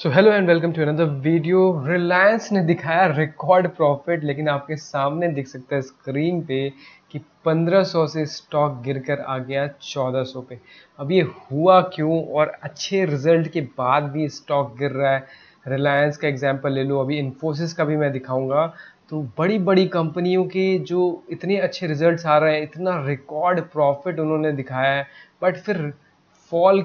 So hello and welcome to another video. Reliance ने दिखाया record profit, लेकिन आपके सामने दिख सकता है स्क्रीन पे कि 1500 से स्टॉक गिरकर आ गया 1400 पे। अब ये हुआ क्यों और अच्छे रिजल्ट के बाद भी स्टॉक गिर रहा है? रिलायंस का एग्जांपल ले लो, अभी इन्फोसिस का भी मैं दिखाऊंगा। तो बड़ी बड़ी कंपनियों के जो इतने अच्छे रिजल्ट्स आ रहे हैं, इतना रिकॉर्ड प्रॉफिट उन्होंने दिखाया है, बट फिर फॉल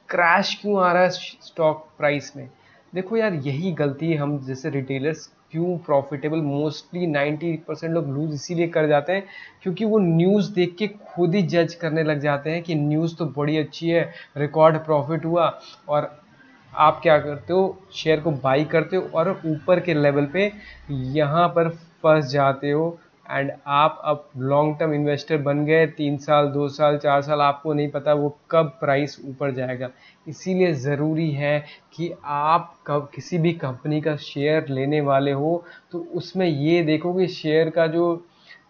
क्रैश क्यों आ रहा है स्टॉक प्राइस में? देखो यार, यही गलती हम जैसे रिटेलर्स क्यों प्रॉफिटेबल मोस्टली 90% लोग लूज इसीलिए कर जाते हैं क्योंकि वो न्यूज़ देख के खुद ही जज करने लग जाते हैं कि न्यूज़ तो बड़ी अच्छी है, रिकॉर्ड प्रॉफिट हुआ। और आप क्या करते हो, शेयर को बाई करते हो और ऊपर के लेवल पे यहाँ पर फंस जाते हो। एंड आप अब लॉन्ग टर्म इन्वेस्टर बन गए, 3 साल 2 साल 4 साल, आपको नहीं पता वो कब प्राइस ऊपर जाएगा। इसीलिए ज़रूरी है कि आप कब किसी भी कंपनी का शेयर लेने वाले हो तो उसमें ये देखो कि शेयर का जो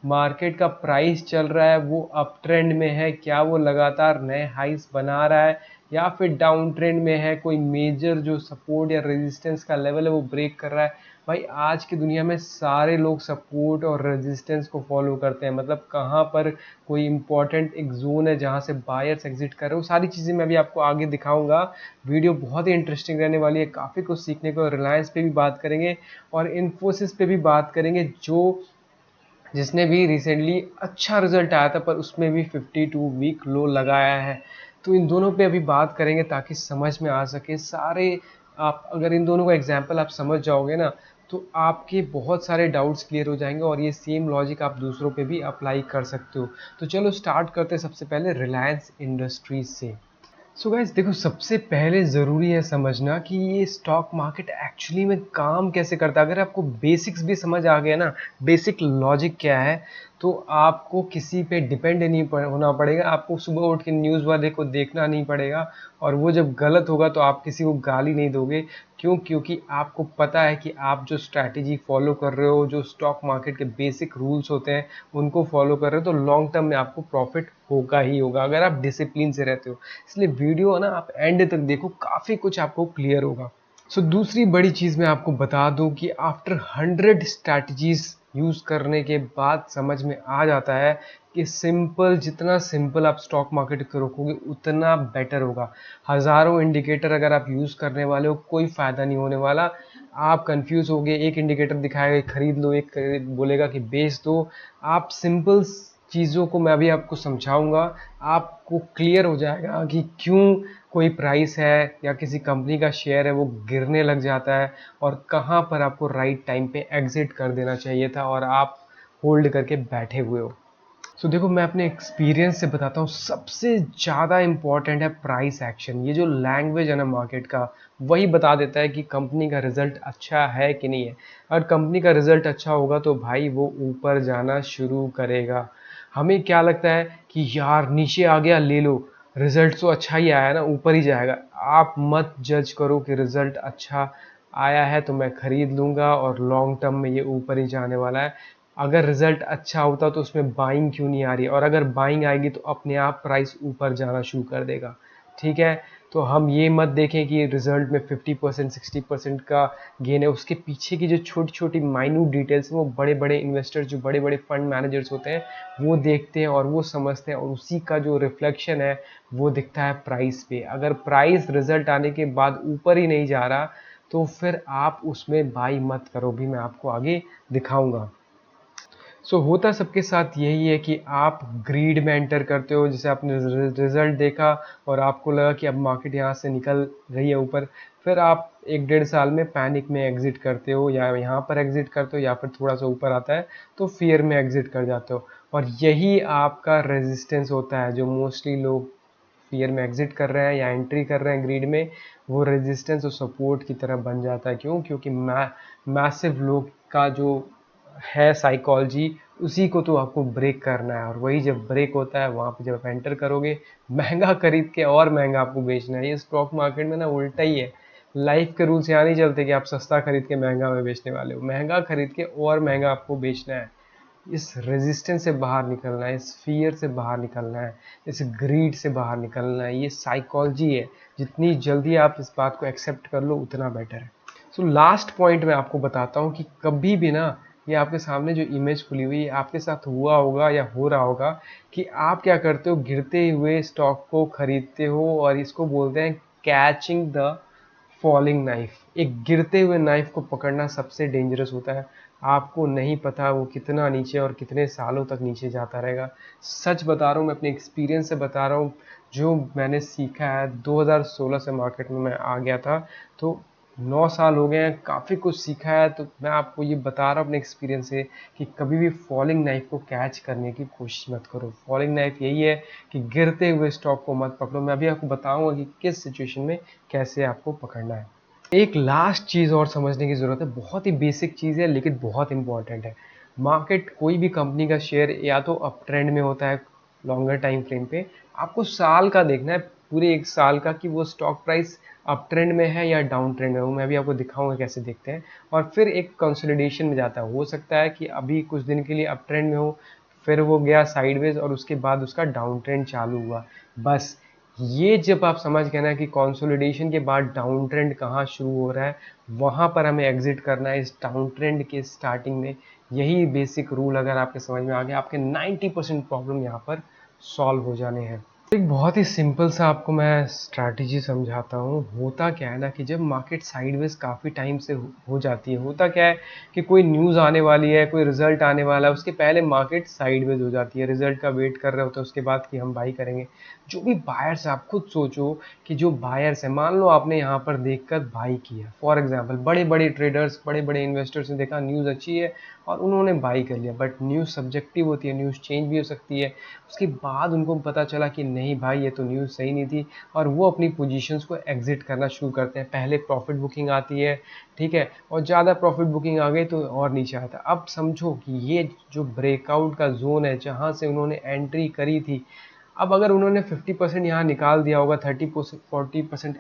मार्केट का प्राइस चल रहा है वो अप ट्रेंड में है, क्या वो लगातार नए हाइस बना रहा है या फिर डाउन ट्रेंड में है, कोई मेजर जो सपोर्ट या रेजिस्टेंस का लेवल है वो ब्रेक कर रहा है। भाई आज की दुनिया में सारे लोग सपोर्ट और रेजिस्टेंस को फॉलो करते हैं, मतलब कहाँ पर कोई इंपॉर्टेंट एक जोन है जहाँ से बायर्स एग्जिट कर रहे हो, सारी चीज़ें मैं भी आपको आगे दिखाऊंगा। वीडियो बहुत ही इंटरेस्टिंग रहने वाली है, काफ़ी कुछ सीखने को। रिलायंस पे भी बात करेंगे और इन्फोसिस पे भी बात करेंगे, जो जिसने भी रिसेंटली अच्छा रिजल्ट आया था पर उसमें भी 52 वीक लो लगाया है। तो इन दोनों पे अभी बात करेंगे ताकि समझ में आ सके सारे। आप अगर इन दोनों का एग्जाम्पल आप समझ जाओगे ना, तो आपके बहुत सारे डाउट्स क्लियर हो जाएंगे और ये सेम लॉजिक आप दूसरों पे भी अप्लाई कर सकते हो। तो चलो स्टार्ट करते हैं सबसे पहले रिलायंस इंडस्ट्रीज से। सो गाइस देखो, सबसे पहले ज़रूरी है समझना कि ये स्टॉक मार्केट एक्चुअली में काम कैसे करता है। अगर आपको बेसिक्स भी समझ आ गया ना, बेसिक लॉजिक क्या है, तो आपको किसी पे डिपेंड नहीं होना पड़ेगा। आपको सुबह उठ के न्यूज़ वाले को देखना नहीं पड़ेगा और वो जब गलत होगा तो आप किसी को गाली नहीं दोगे। क्यों? क्योंकि आपको पता है कि आप जो स्ट्रैटेजी फॉलो कर रहे हो, जो स्टॉक मार्केट के बेसिक रूल्स होते हैं उनको फॉलो कर रहे हो, तो लॉन्ग टर्म में आपको प्रॉफिट होगा ही होगा अगर आप डिसिप्लिन से रहते हो। इसलिए वीडियो ना आप एंड तक देखो, काफ़ी कुछ आपको क्लियर होगा। सो दूसरी बड़ी चीज़ मैं आपको बता दूं कि आफ्टर 100 स्ट्रैटेजीज यूज़ करने के बाद समझ में आ जाता है कि सिंपल, जितना सिंपल आप स्टॉक मार्केट को रोकोगे उतना बेटर होगा। हज़ारों इंडिकेटर अगर आप यूज़ करने वाले हो, कोई फ़ायदा नहीं होने वाला। आप कंफ्यूज हो गए, एक इंडिकेटर दिखाएगा खरीद लो, एक बोलेगा कि बेच दो। आप सिंपल चीज़ों को मैं अभी आपको समझाऊंगा, आपको क्लियर हो जाएगा कि क्यों कोई प्राइस है या किसी कंपनी का शेयर है वो गिरने लग जाता है और कहाँ पर आपको राइट टाइम पे एग्जिट कर देना चाहिए था और आप होल्ड करके बैठे हुए हो। सो देखो, मैं अपने एक्सपीरियंस से बताता हूँ, सबसे ज़्यादा इम्पॉर्टेंट है प्राइस एक्शन। ये जो लैंग्वेज है ना मार्केट का, वही बता देता है कि कंपनी का रिजल्ट अच्छा है कि नहीं है। अगर कंपनी का रिजल्ट अच्छा होगा तो भाई वो ऊपर जाना शुरू करेगा। हमें क्या लगता है कि यार नीचे आ गया ले लो, रिजल्ट तो अच्छा ही आया ना, ऊपर ही जाएगा। आप मत जज करो कि रिजल्ट अच्छा आया है तो मैं खरीद लूँगा और लॉन्ग टर्म में ये ऊपर ही जाने वाला है। अगर रिजल्ट अच्छा होता तो उसमें बाइंग क्यों नहीं आ रही है, और अगर बाइंग आएगी तो अपने आप प्राइस ऊपर जाना शुरू कर देगा। ठीक है, तो हम ये मत देखें कि रिजल्ट में 50% 60% का गेन है, उसके पीछे की जो छोटी छोटी माइन्यूट डिटेल्स हैं वो बड़े बड़े इन्वेस्टर्स, जो बड़े बड़े फंड मैनेजर्स होते हैं, वो देखते हैं और वो समझते हैं और उसी का जो रिफ्लेक्शन है वो दिखता है प्राइस पे। अगर प्राइस रिजल्ट आने के बाद ऊपर ही नहीं जा रहा तो फिर आप उसमें बाई मत करो, भी मैं आपको आगे दिखाऊंगा। होता सबके साथ यही है कि आप ग्रीड में एंटर करते हो। जैसे आपने रिजल्ट देखा और आपको लगा कि अब मार्केट यहाँ से निकल रही है ऊपर, फिर आप 1 डेढ़ साल में पैनिक में एग्जिट करते हो, या यहाँ पर एग्जिट करते हो या फिर थोड़ा सा ऊपर आता है तो फियर में एग्जिट कर जाते हो। और यही आपका रेजिस्टेंस होता है, जो मोस्टली लोग फियर में एग्जिट कर रहे हैं या एंट्री कर रहे हैं ग्रीड में, वो रेजिस्टेंस और सपोर्ट की तरह बन जाता है। क्यों? क्योंकि मैसिव लोग का जो है साइकोलॉजी, उसी को तो आपको ब्रेक करना है, और वही जब ब्रेक होता है वहाँ पे जब आप एंटर करोगे, महंगा खरीद के और महंगा आपको बेचना है। ये स्टॉक मार्केट में ना उल्टा ही है। लाइफ के रूल्स यहाँ नहीं चलते कि आप सस्ता खरीद के महंगा में बेचने वाले हो, महंगा खरीद के और महंगा आपको बेचना है। इस रेजिस्टेंस से बाहर निकलना है, इस फियर से बाहर निकलना है, इस ग्रीड से बाहर निकलना है। ये साइकोलॉजी है, जितनी जल्दी आप इस बात को एक्सेप्ट कर लो उतना बेटर है। सो लास्ट पॉइंट मैं आपको बताता हूँ कि कभी भी ना, ये आपके सामने जो इमेज खुली हुई है, आपके साथ हुआ होगा या हो रहा होगा कि आप क्या करते हो, गिरते हुए स्टॉक को खरीदते हो और इसको बोलते हैं कैचिंग द फॉलिंग नाइफ। एक गिरते हुए नाइफ को पकड़ना सबसे डेंजरस होता है। आपको नहीं पता वो कितना नीचे और कितने सालों तक नीचे जाता रहेगा। सच बता रहा हूँ, मैं अपने एक्सपीरियंस से बता रहा हूँ, जो मैंने सीखा है। 2016 से मार्केट में मैं आ गया था, तो 9 साल हो गए हैं, काफ़ी कुछ सीखा है। तो मैं आपको ये बता रहा हूँ अपने एक्सपीरियंस से कि कभी भी फॉलिंग नाइफ को कैच करने की कोशिश मत करो। फॉलिंग नाइफ यही है कि गिरते हुए स्टॉक को मत पकड़ो। मैं अभी आपको बताऊंगा कि किस सिचुएशन में कैसे आपको पकड़ना है। एक लास्ट चीज़ और समझने की ज़रूरत है, बहुत ही बेसिक चीज़ है लेकिन बहुत इंपॉर्टेंट है। मार्केट, कोई भी कंपनी का शेयर या तो अप ट्रेंड में होता है लॉन्गर टाइम फ्रेम पे, आपको साल का देखना है, पूरे एक साल का, कि वो स्टॉक प्राइस अप ट्रेंड में है या डाउन ट्रेंड में। वो मैं भी आपको दिखाऊंगा कैसे देखते हैं। और फिर एक कंसोलिडेशन में जाता है। हो सकता है कि अभी कुछ दिन के लिए अप ट्रेंड में हो, फिर वो गया साइडवेज और उसके बाद उसका डाउन ट्रेंड चालू हुआ। बस ये जब आप समझ गए ना कि कंसोलिडेशन के बाद डाउन ट्रेंड कहाँ शुरू हो रहा है, वहाँ पर हमें एग्जिट करना है, इस डाउन ट्रेंड के स्टार्टिंग में। यही बेसिक रूल अगर आपके समझ में आ गया, आपके 90% प्रॉब्लम यहाँ पर सॉल्व हो जाने हैं। एक बहुत ही सिंपल सा आपको मैं स्ट्रैटेजी समझाता हूँ। होता क्या है ना कि जब मार्केट साइडवेज काफ़ी टाइम से हो जाती है, होता क्या है कि कोई न्यूज़ आने वाली है, कोई रिजल्ट आने वाला है, उसके पहले मार्केट साइडवेज हो जाती है। रिजल्ट का वेट कर रहे होते हैं, उसके बाद कि हम बाई करेंगे। जो भी बायर्स है, आप खुद सोचो कि जो बायर्स है, मान लो आपने यहाँ पर देखकर बाई किया, फॉर एग्जाम्पल बड़े बड़े ट्रेडर्स, बड़े बड़े इन्वेस्टर्स ने देखा न्यूज़ अच्छी है और उन्होंने बाई कर लिया। बट न्यूज़ सब्जेक्टिव होती है, न्यूज़ चेंज भी हो सकती है। उसके बाद उनको पता चला कि नहीं भाई, ये तो न्यूज़ सही नहीं थी, और वो अपनी पोजीशंस को एग्जिट करना शुरू करते हैं। पहले प्रॉफिट बुकिंग आती है, ठीक है, और ज़्यादा प्रॉफिट बुकिंग आ गई तो और नीचे आता है। अब समझो कि ये जो ब्रेकआउट का जोन है, जहाँ से उन्होंने एंट्री करी थी, अब अगर उन्होंने 50% यहाँ निकाल दिया होगा, 30% 40%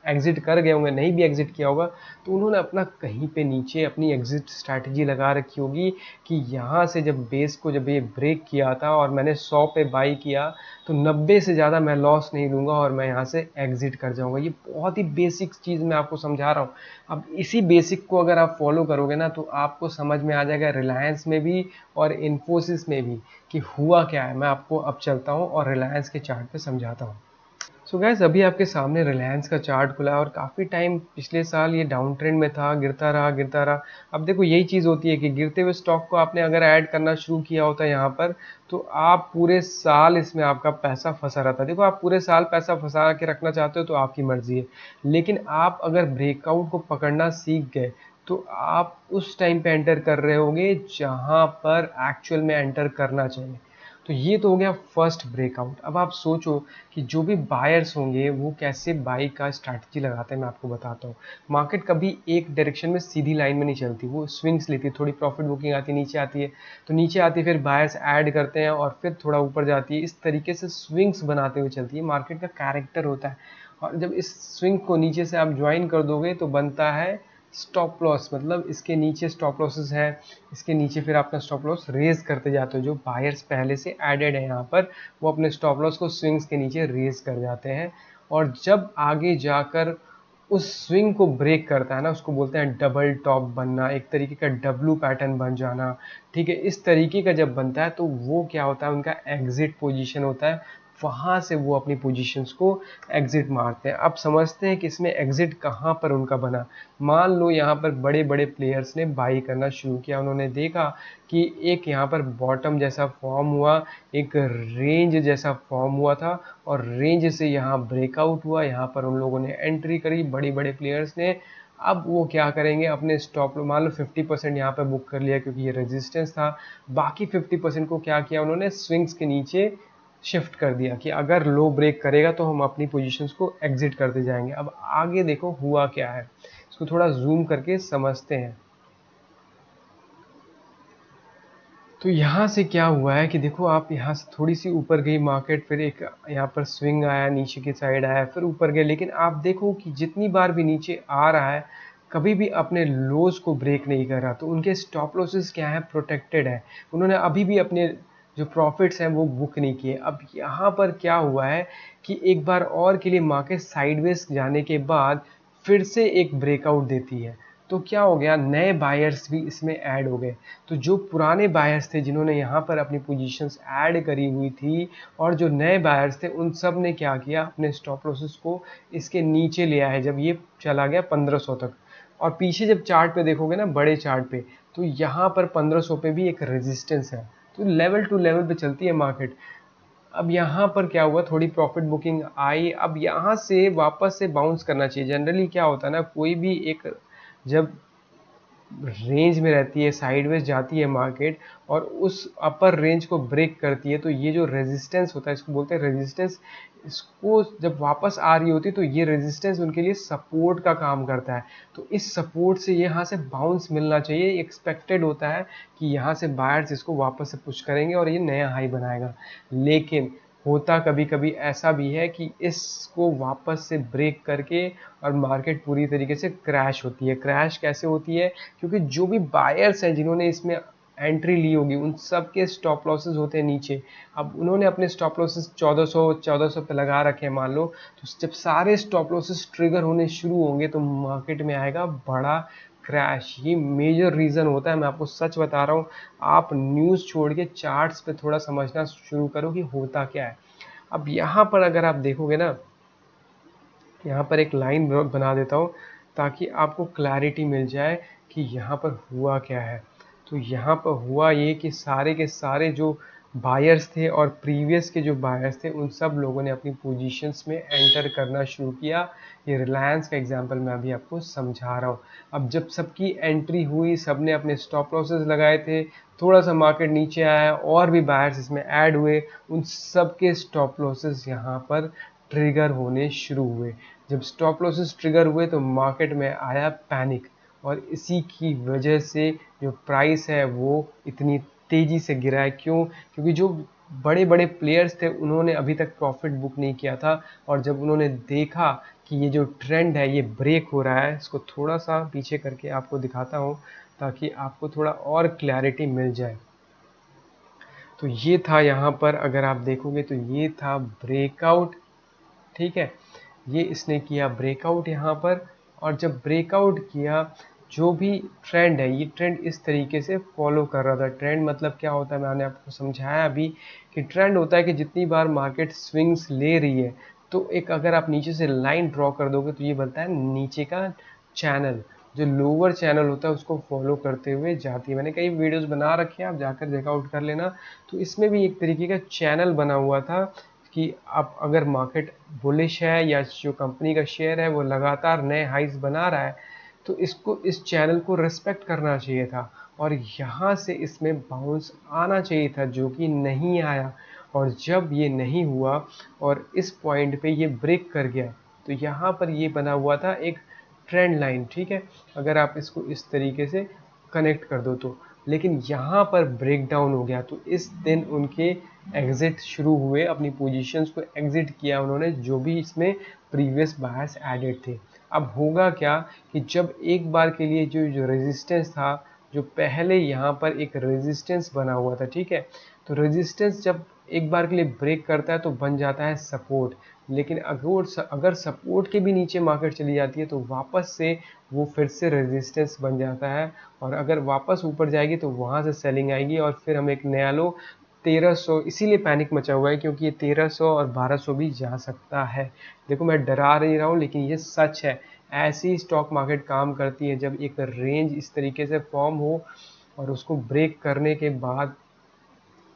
एग्जिट कर गए होंगे, नहीं भी एग्जिट किया होगा, तो उन्होंने अपना कहीं पे नीचे अपनी एग्जिट स्ट्रैटेजी लगा रखी होगी कि यहाँ से जब बेस को जब ये ब्रेक किया था और मैंने 100 पे बाई किया, तो 90 से ज़्यादा मैं लॉस नहीं लूँगा और मैं यहाँ से एग्जिट कर जाऊँगा। ये बहुत ही बेसिक चीज़ मैं आपको समझा रहा हूँ। अब इसी बेसिक को अगर आप फॉलो करोगे ना, तो आपको समझ में आ जाएगा रिलायंस में भी और इन्फोसिस में भी कि हुआ क्या है। मैं आपको अब चलता हूँ और रिलायंस के चार्ट पे समझाता हूँ। सो गैस, अभी आपके सामने रिलायंस का चार्ट खुला है और काफ़ी टाइम पिछले साल ये डाउन ट्रेंड में था, गिरता रहा गिरता रहा। अब देखो, यही चीज़ होती है कि गिरते हुए स्टॉक को आपने अगर ऐड करना शुरू किया होता है यहाँ पर, तो आप पूरे साल इसमें आपका पैसा फंसा रहता है। देखो, आप पूरे साल पैसा फंसा के रखना चाहते हो तो आपकी मर्जी है, लेकिन आप अगर ब्रेकआउट को पकड़ना सीख गए तो आप उस टाइम पे एंटर कर रहे होगे जहाँ पर एक्चुअल में एंटर करना चाहिए। तो ये तो हो गया फर्स्ट ब्रेकआउट। अब आप सोचो कि जो भी बायर्स होंगे वो कैसे बाई का स्ट्रैटेजी लगाते हैं, मैं आपको बताता हूँ। मार्केट कभी एक डायरेक्शन में सीधी लाइन में नहीं चलती, वो स्विंग्स लेती है। थोड़ी प्रॉफिट बुकिंग आती है, नीचे आती है, तो नीचे आती है, फिर बायर्स ऐड करते हैं और फिर थोड़ा ऊपर जाती है। इस तरीके से स्विंग्स बनाते हुए चलती है, मार्केट का कैरेक्टर होता है। और जब इस स्विंग को नीचे से आप ज्वाइन कर दोगे तो बनता है स्टॉप लॉस। मतलब इसके नीचे स्टॉप लॉसेस है, इसके नीचे फिर अपना स्टॉप लॉस रेज करते जाते हो। जो बायर्स पहले से एडेड है यहाँ पर, वो अपने स्टॉप लॉस को स्विंग्स के नीचे रेज कर जाते हैं। और जब आगे जाकर उस स्विंग को ब्रेक करता है ना, उसको बोलते हैं डबल टॉप बनना, एक तरीके का डब्लू पैटर्न बन जाना। ठीक है, इस तरीके का जब बनता है तो वो क्या होता है, उनका एग्जिट पोजीशन होता है। वहां से वो अपनी पोजीशंस को एग्जिट मारते हैं। अब समझते हैं कि इसमें एग्जिट कहाँ पर उनका बना। मान लो यहाँ पर बड़े बड़े प्लेयर्स ने बाई करना शुरू किया, उन्होंने देखा कि एक यहाँ पर बॉटम जैसा फॉर्म हुआ, एक रेंज जैसा फॉर्म हुआ था, और रेंज से यहाँ ब्रेकआउट हुआ। यहाँ पर उन लोगों ने एंट्री करी, बड़ी बड़े प्लेयर्स ने। अब वो क्या करेंगे, अपने स्टॉप, मान लो 50% यहाँ पर बुक कर लिया क्योंकि ये रेजिस्टेंस था। बाकी 50% को क्या किया उन्होंने, स्विंग्स के नीचे शिफ्ट कर दिया कि अगर लो ब्रेक करेगा तो हम अपनी पोजीशंस को एग्जिट करते जाएंगे। अब आगे देखो हुआ क्या है, इसको थोड़ा जूम करके समझते हैं। तो यहाँ से क्या हुआ है कि देखो, आप यहाँ से थोड़ी सी ऊपर गई मार्केट, फिर एक यहाँ पर स्विंग आया, नीचे की साइड आया, फिर ऊपर गया। लेकिन आप देखो कि जितनी बार भी नीचे आ रहा है, कभी भी अपने लोज को ब्रेक नहीं कर रहा, तो उनके स्टॉप लॉसेस क्या है, प्रोटेक्टेड है। उन्होंने अभी भी अपने जो प्रॉफिट्स हैं वो बुक नहीं किए। अब यहाँ पर क्या हुआ है कि एक बार और के लिए मार्केट साइडवेज जाने के बाद फिर से एक ब्रेकआउट देती है। तो क्या हो गया, नए बायर्स भी इसमें ऐड हो गए। तो जो पुराने बायर्स थे जिन्होंने यहाँ पर अपनी पोजीशंस ऐड करी हुई थी, और जो नए बायर्स थे, उन सब ने क्या किया, अपने स्टॉप लॉसेस को इसके नीचे ले आया है जब ये चला गया 1500 तक। और पीछे जब चार्ट पे देखोगे ना, बड़े चार्ट पे, तो यहाँ पर 1500 पे भी एक रेजिस्टेंस है। तो लेवल टू लेवल पे चलती है मार्केट। अब यहाँ पर क्या हुआ, थोड़ी प्रॉफिट बुकिंग आई। अब यहाँ से वापस से बाउंस करना चाहिए। जनरली क्या होता है ना, कोई भी एक जब रेंज में रहती है, साइडवेज जाती है मार्केट और उस अपर रेंज को ब्रेक करती है, तो ये जो रेजिस्टेंस होता है, इसको बोलते हैं रेजिस्टेंस, इसको जब वापस आ रही होती है तो ये रेजिस्टेंस उनके लिए सपोर्ट का काम करता है। तो इस सपोर्ट से यहाँ से बाउंस मिलना चाहिए, एक्सपेक्टेड होता है कि यहाँ से बायर्स इसको वापस से पुश करेंगे और ये नया हाई बनाएगा। लेकिन होता कभी कभी ऐसा भी है कि इसको वापस से ब्रेक करके और मार्केट पूरी तरीके से क्रैश होती है। क्रैश कैसे होती है, क्योंकि जो भी बायर्स हैं जिन्होंने इसमें एंट्री ली होगी, उन सब के स्टॉप लॉसेस होते हैं नीचे। अब उन्होंने अपने स्टॉप लॉसेस 1400 पे लगा रखे हैं मान लो, तो जब सारे स्टॉप लॉसेस ट्रिगर होने शुरू होंगे तो मार्केट में आएगा बड़ा क्रैश। ये मेजर रीज़न होता है, मैं आपको सच बता रहा हूँ। आप न्यूज़ छोड़ के चार्ट्स पे थोड़ा समझना शुरू करो कि होता क्या है। अब यहाँ पर अगर आप देखोगे ना, यहाँ पर एक लाइन बना देता हूँ ताकि आपको क्लैरिटी मिल जाए कि यहाँ पर हुआ क्या है। तो यहाँ पर हुआ ये कि सारे के सारे जो बायर्स थे और प्रीवियस के जो बायर्स थे, उन सब लोगों ने अपनी पोजीशंस में एंटर करना शुरू किया। ये रिलायंस का एग्जांपल मैं अभी आपको समझा रहा हूँ। अब जब सबकी एंट्री हुई, सब ने अपने स्टॉप लॉसेस लगाए थे, थोड़ा सा मार्केट नीचे आया और भी बायर्स इसमें ऐड हुए, उन सब के स्टॉप लॉसेस यहाँ पर ट्रिगर होने शुरू हुए। जब स्टॉप लॉसेस ट्रिगर हुए तो मार्केट में आया पैनिक, और इसी की वजह से जो प्राइस है वो इतनी तेज़ी से गिरा है। क्यों? क्योंकि जो बड़े बड़े प्लेयर्स थे उन्होंने अभी तक प्रॉफिट बुक नहीं किया था, और जब उन्होंने देखा कि ये जो ट्रेंड है ये ब्रेक हो रहा है, इसको थोड़ा सा पीछे करके आपको दिखाता हूँ ताकि आपको थोड़ा और क्लैरिटी मिल जाए। तो ये था यहाँ पर, अगर आप देखोगे तो ये था ब्रेकआउट, ठीक है। ये इसने किया ब्रेकआउट यहाँ पर, और जब ब्रेकआउट किया, जो भी ट्रेंड है, ये ट्रेंड इस तरीके से फॉलो कर रहा था। ट्रेंड मतलब क्या होता है, मैंने आपको समझाया अभी कि ट्रेंड होता है कि जितनी बार मार्केट स्विंग्स ले रही है, तो एक अगर आप नीचे से लाइन ड्रॉ कर दोगे तो ये बनता है नीचे का चैनल। जो लोअर चैनल होता है उसको फॉलो करते हुए जाती है। मैंने कई वीडियोस बना रखे हैं, आप जाकर चेकआउट कर लेना। तो इसमें भी एक तरीके का चैनल बना हुआ था कि आप अगर मार्केट बुलिश है या जो कंपनी का शेयर है वो लगातार नए हाइज बना रहा है, तो इसको, इस चैनल को रिस्पेक्ट करना चाहिए था और यहाँ से इसमें बाउंस आना चाहिए था, जो कि नहीं आया। और जब ये नहीं हुआ और इस पॉइंट पे ये ब्रेक कर गया, तो यहाँ पर ये बना हुआ था एक ट्रेंड लाइन, ठीक है। अगर आप इसको इस तरीके से कनेक्ट कर दो तो, लेकिन यहाँ पर ब्रेक डाउन हो गया। तो इस दिन उनके एग्जिट शुरू हुए, अपनी पोजीशंस को एग्जिट किया उन्होंने, जो भी इसमें प्रीवियस बायर्स एडेड थे। अब होगा क्या कि जब एक बार के लिए जो रेजिस्टेंस था, जो पहले यहाँ पर एक रेजिस्टेंस बना हुआ था, ठीक है, तो रेजिस्टेंस जब एक बार के लिए ब्रेक करता है तो बन जाता है सपोर्ट। लेकिन अगर सपोर्ट के भी नीचे मार्केट चली जाती है तो वापस से वो फिर से रेजिस्टेंस बन जाता है, और अगर वापस ऊपर जाएगी तो वहाँ से सेलिंग आएगी और फिर हम एक नया लो 1300, इसीलिए पैनिक मचा हुआ है क्योंकि ये 1300 और 1200 भी जा सकता है। देखो मैं डरा नहीं रहा हूँ, लेकिन ये सच है। ऐसी स्टॉक मार्केट काम करती है, जब एक रेंज इस तरीके से फॉर्म हो और उसको ब्रेक करने के बाद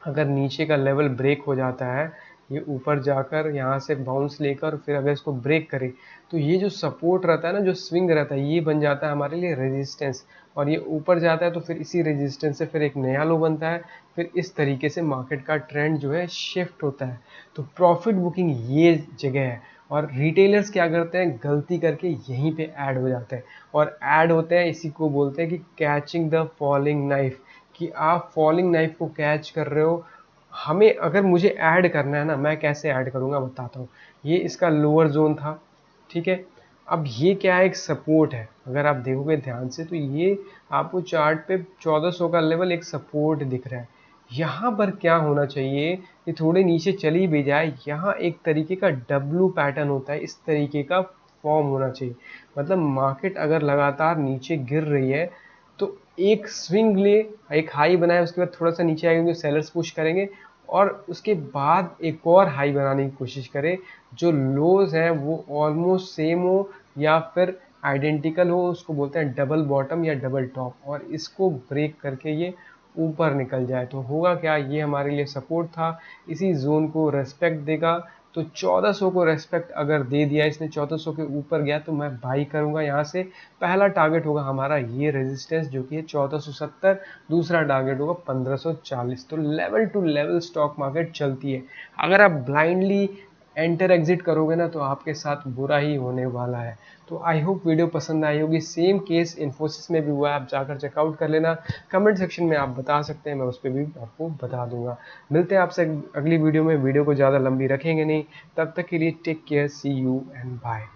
अगर नीचे का लेवल ब्रेक हो जाता है, ये ऊपर जाकर यहाँ से बाउंस लेकर फिर अगर इसको ब्रेक करे, तो ये जो सपोर्ट रहता है ना, जो स्विंग रहता है, ये बन जाता है हमारे लिए रेजिस्टेंस, और ये ऊपर जाता है तो फिर इसी रेजिस्टेंस से फिर एक नया लो बनता है। फिर इस तरीके से मार्केट का ट्रेंड जो है शिफ्ट होता है। तो प्रॉफिट बुकिंग ये जगह है, और रिटेलर्स क्या करते हैं, गलती करके यहीं पे ऐड हो जाते हैं, और ऐड होते हैं, इसी को बोलते हैं कि कैचिंग द फॉलिंग नाइफ, कि आप फॉलिंग नाइफ को कैच कर रहे हो। हमें अगर मुझे ऐड करना है ना, मैं कैसे ऐड करूँगा बताता हूँ। ये इसका लोअर जोन था, ठीक है, अब ये क्या है, एक सपोर्ट है। अगर आप देखोगे ध्यान से तो ये आपको चार्ट पे 1400 का लेवल एक सपोर्ट दिख रहा है। यहाँ पर क्या होना चाहिए, ये थोड़े नीचे चली भी जाए, यहाँ एक तरीके का डब्लू पैटर्न होता है, इस तरीके का फॉर्म होना चाहिए। मतलब मार्केट अगर लगातार नीचे गिर रही है तो एक स्विंग ले, एक हाई बनाए, उसके बाद थोड़ा सा नीचे आएंगे, सेलर्स पुश करेंगे और उसके बाद एक और हाई बनाने की कोशिश करें। जो लोज हैं वो ऑलमोस्ट सेम हो या फिर आइडेंटिकल हो, उसको बोलते हैं डबल बॉटम या डबल टॉप, और इसको ब्रेक करके ये ऊपर निकल जाए तो होगा क्या, ये हमारे लिए सपोर्ट था, इसी जोन को रेस्पेक्ट देगा। तो 1400 को रेस्पेक्ट अगर दे दिया इसने, 1400 के ऊपर गया तो मैं बाई करूंगा। यहाँ से पहला टारगेट होगा हमारा ये रेजिस्टेंस जो कि है 1470, दूसरा टारगेट होगा 1540। तो level to level stock market चलती है। अगर आप ब्लाइंडली एंटर एग्जिट करोगे ना तो आपके साथ बुरा ही होने वाला है। तो आई होप वीडियो पसंद आई होगी। सेम केस इन्फोसिस में भी हुआ है, आप जाकर चेकआउट कर लेना। कमेंट सेक्शन में आप बता सकते हैं, मैं उस पर भी आपको बता दूंगा। मिलते हैं आपसे अगली वीडियो में। वीडियो को ज़्यादा लंबी रखेंगे नहीं, तब तक के लिए take care, see you and bye.